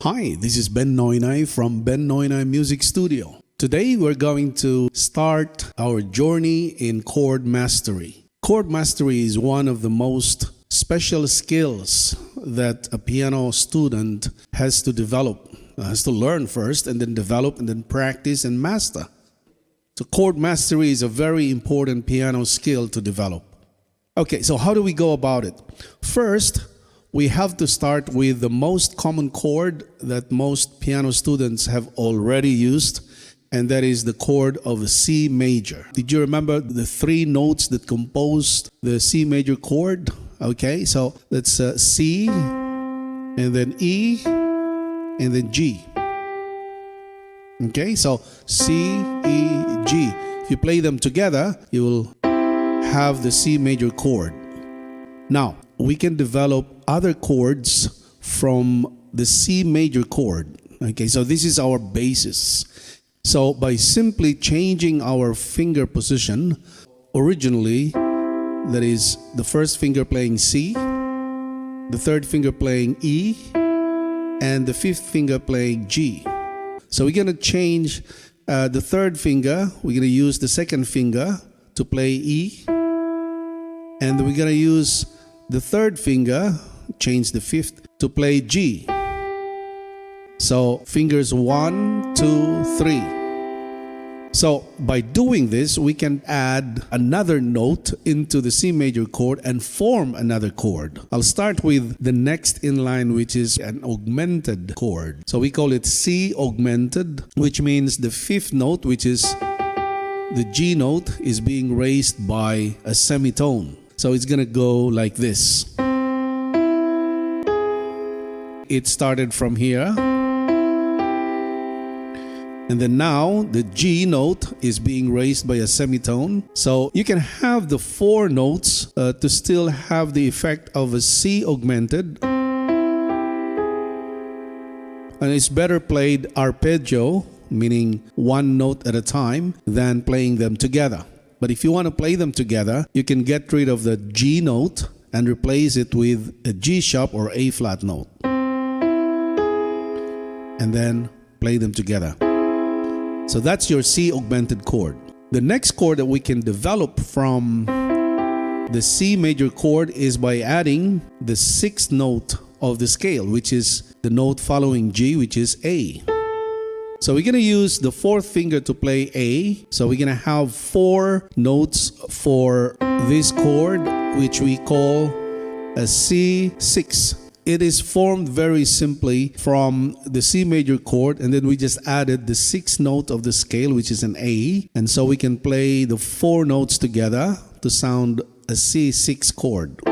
Hi, this is Ben Noynay from Ben Noynay Music Studio. Today we're going to start our journey in chord mastery. Chord mastery is one of the most special skills that a piano student has to develop, has to learn first and then develop and then practice and master. So chord mastery is a very important piano skill to develop. Okay, so how do we go about it? First, we have to start with the most common chord that most piano students have already used, and that is the chord of C major. Did you remember the three notes that composed the C major chord? Okay, so that's C, and then E, and then G. Okay, so C, E, G. If you play them together, you will have the C major chord. Now, we can develop other chords from the C major chord. Okay, so this is our basis. So by simply changing our finger position, originally, that is the first finger playing C, the third finger playing E, and the fifth finger playing G. So we're going to change the third finger. We're going to use the second finger to play E, and we're going to use the third finger, change the fifth, to play G. So fingers 1, 2, 3. So by doing this, we can add another note into the C major chord and form another chord. I'll start with the next in line, which is an augmented chord. So we call it C augmented, which means the fifth note, which is the G note, is being raised by a semitone. So it's going to go like this. It started from here. And then now the G note is being raised by a semitone. So you can have the four notes to still have the effect of a C augmented. And it's better played arpeggio, meaning one note at a time, than playing them together. But if you want to play them together, you can get rid of the G note and replace it with a G sharp or A flat note. And then play them together. So that's your C augmented chord. The next chord that we can develop from the C major chord is by adding the sixth note of the scale, which is the note following G, which is A. So we're going to use the fourth finger to play A. So we're going to have four notes for this chord, which we call a C6. It is formed very simply from the C major chord, and then we just added the sixth note of the scale, which is an A. And so we can play the four notes together to sound a C6 chord.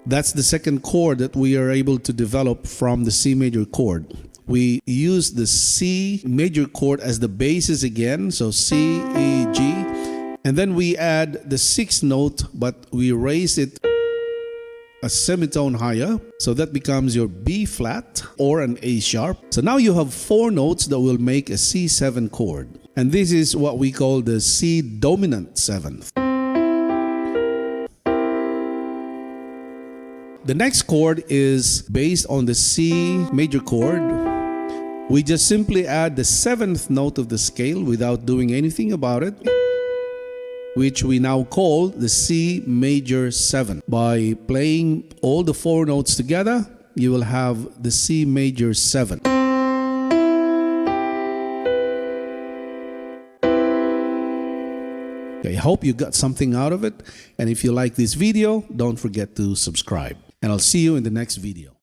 That's the second chord that we are able to develop from the C major chord. We use the C major chord as the basis again, so C, E, G, and then we add the sixth note, but we raise it a semitone higher, so that becomes your B flat or an A sharp. So now you have four notes that will make a C7 chord, and this is what we call the C dominant seventh. The next chord is based on the C major chord. We just simply add the seventh note of the scale without doing anything about it, which we now call the C major 7. By playing all the four notes together, you will have the C major 7. Okay, I hope you got something out of it. And if you like this video, don't forget to subscribe. And I'll see you in the next video.